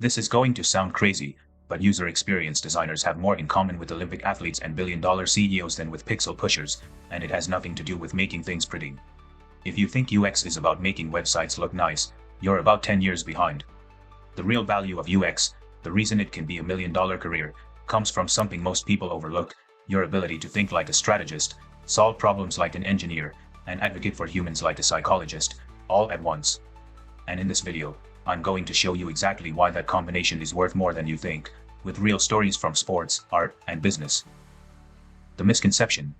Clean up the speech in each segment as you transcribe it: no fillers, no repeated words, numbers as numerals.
This is going to sound crazy, but user experience designers have more in common with Olympic athletes and billion-dollar CEOs than with pixel pushers, and it has nothing to do with making things pretty. If you think UX is about making websites look nice, you're about 10 years behind. The real value of UX, the reason it can be a million-dollar career, comes from something most people overlook: your ability to think like a strategist, solve problems like an engineer, and advocate for humans like a psychologist, all at once. And in this video, I'm going to show you exactly why that combination is worth more than you think, with real stories from sports, art, and business. The misconception.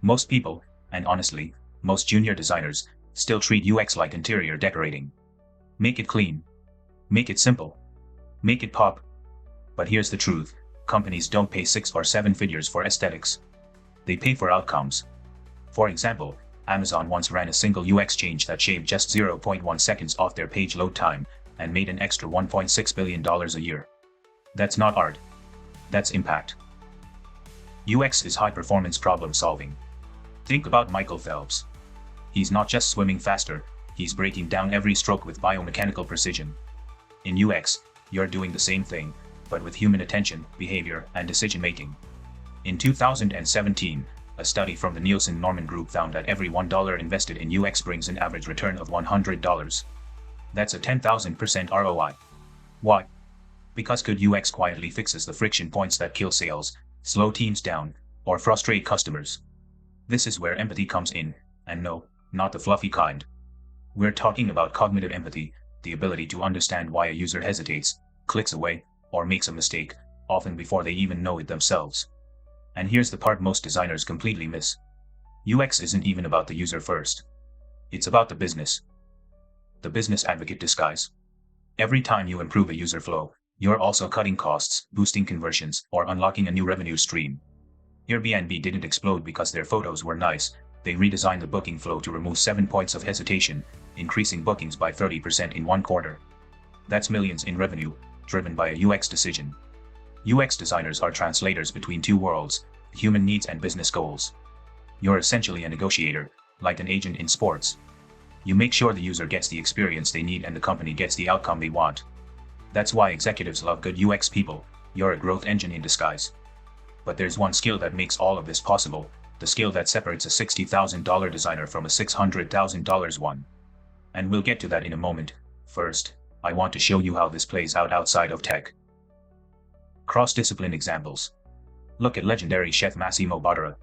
Most people, and honestly, most junior designers, still treat UX like interior decorating. Make it clean. Make it simple. Make it pop. But here's the truth: companies don't pay 6 or 7 figures for aesthetics. They pay for outcomes. For example, Amazon once ran a single UX change that shaved just 0.1 seconds off their page load time and made an extra $1.6 billion a year. That's not art. That's impact. UX is high-performance problem solving. Think about Michael Phelps. He's not just swimming faster, he's breaking down every stroke with biomechanical precision. In UX, you're doing the same thing, but with human attention, behavior, and decision-making. In 2017, a study from the Nielsen-Norman Group found that every $1 invested in UX brings an average return of $100. That's a 10,000% ROI. Why? Because good UX quietly fixes the friction points that kill sales, slow teams down, or frustrate customers. This is where empathy comes in, and no, not the fluffy kind. We're talking about cognitive empathy, the ability to understand why a user hesitates, clicks away, or makes a mistake, often before they even know it themselves. And here's the part most designers completely miss. UX isn't even about the user first. It's about the business. The business advocate disguise. Every time you improve a user flow, you're also cutting costs, boosting conversions, or unlocking a new revenue stream. Airbnb didn't explode because their photos were nice. They redesigned the booking flow to remove 7 points of hesitation, increasing bookings by 30% in 1 quarter. That's millions in revenue, driven by a UX decision. UX designers are translators between two worlds, human needs and business goals. You're essentially a negotiator, like an agent in sports. You make sure the user gets the experience they need and the company gets the outcome they want. That's why executives love good UX people. You're a growth engine in disguise. But there's one skill that makes all of this possible, the skill that separates a $60,000 designer from a $600,000 one. And we'll get to that in a moment. First, I want to show you how this plays out outside of tech. Cross-discipline examples. Look at legendary chef Massimo Bottura.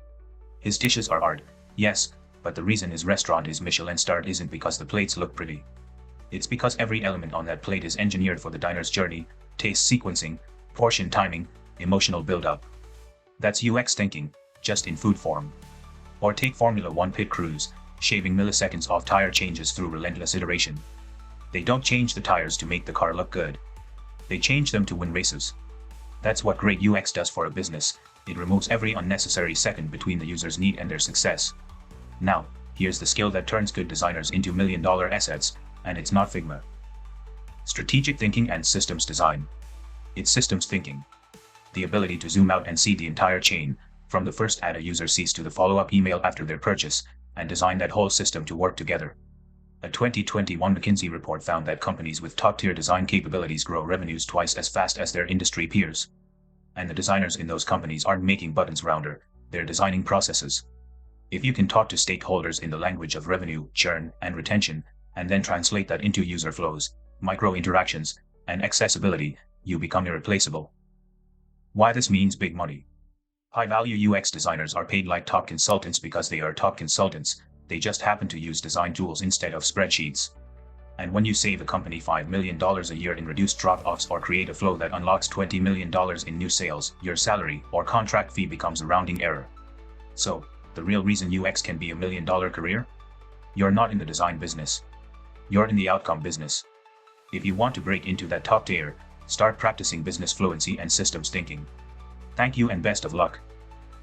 His dishes are art, yes, but the reason his restaurant is Michelin-starred isn't because the plates look pretty. It's because every element on that plate is engineered for the diner's journey: taste sequencing, portion timing, emotional build-up. That's UX thinking, just in food form. Or take Formula 1 pit crews, shaving milliseconds off tire changes through relentless iteration. They don't change the tires to make the car look good. They change them to win races. That's what great UX does for a business. It removes every unnecessary second between the user's need and their success. Now, here's the skill that turns good designers into million-dollar assets, and it's not Figma. Strategic thinking and systems design. It's systems thinking. The ability to zoom out and see the entire chain, from the first ad a user sees to the follow-up email after their purchase, and design that whole system to work together. A 2021 McKinsey report found that companies with top-tier design capabilities grow revenues twice as fast as their industry peers. And the designers in those companies aren't making buttons rounder, they're designing processes. If you can talk to stakeholders in the language of revenue, churn, and retention, and then translate that into user flows, micro-interactions, and accessibility, you become irreplaceable. Why this means big money. High-value UX designers are paid like top consultants because they are top consultants. They just happen to use design tools instead of spreadsheets. And when you save a company $5 million a year in reduced drop-offs or create a flow that unlocks $20 million in new sales, your salary or contract fee becomes a rounding error. So, the real reason UX can be a million-dollar career? You're not in the design business. You're in the outcome business. If you want to break into that top tier, start practicing business fluency and systems thinking. Thank you and best of luck.